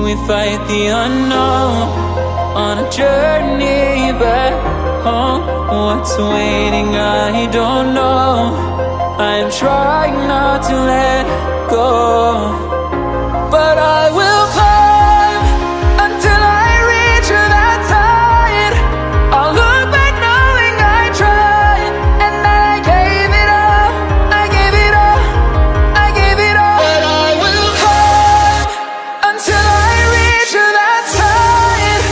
We fight the unknown on a journey back home. What's waiting, I don't know. I'm trying not to let go, but I will climb until I reach that side. I'll look back knowing I tried, and that I gave it all, I gave it all, I gave it all. But I will climb until I reach that side.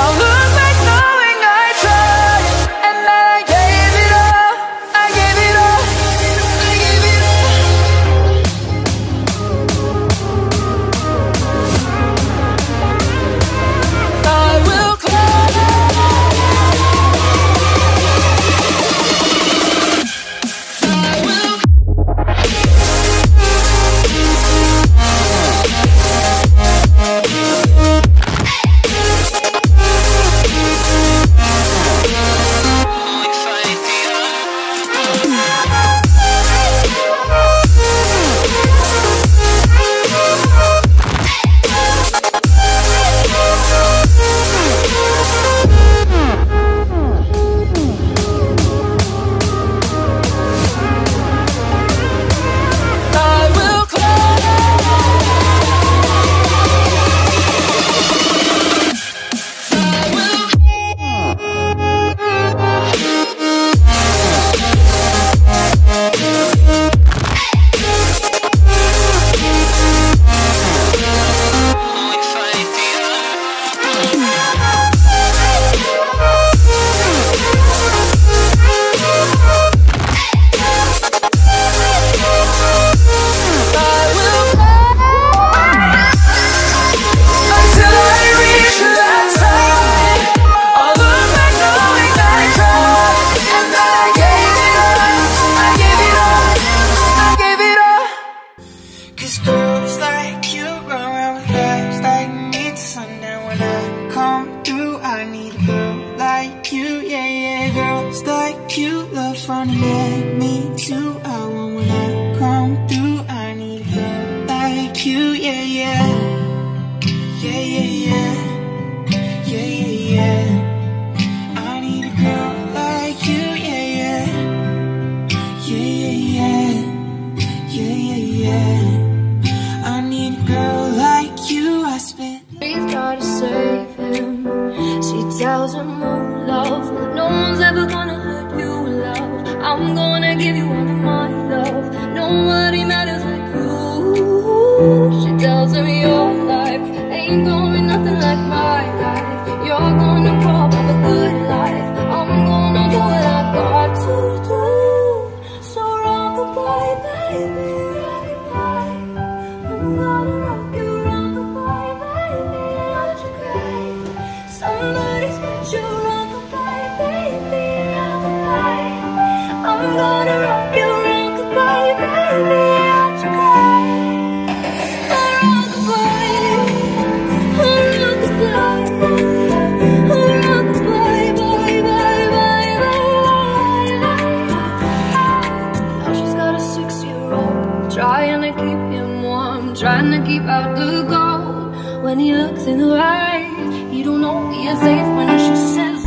I'll look back knowing I tried, and that I gave it all, I gave it all, I gave it all. I will climb. I will. Trying to keep out the cold. When he looks in her eyes, he don't know he is safe when she says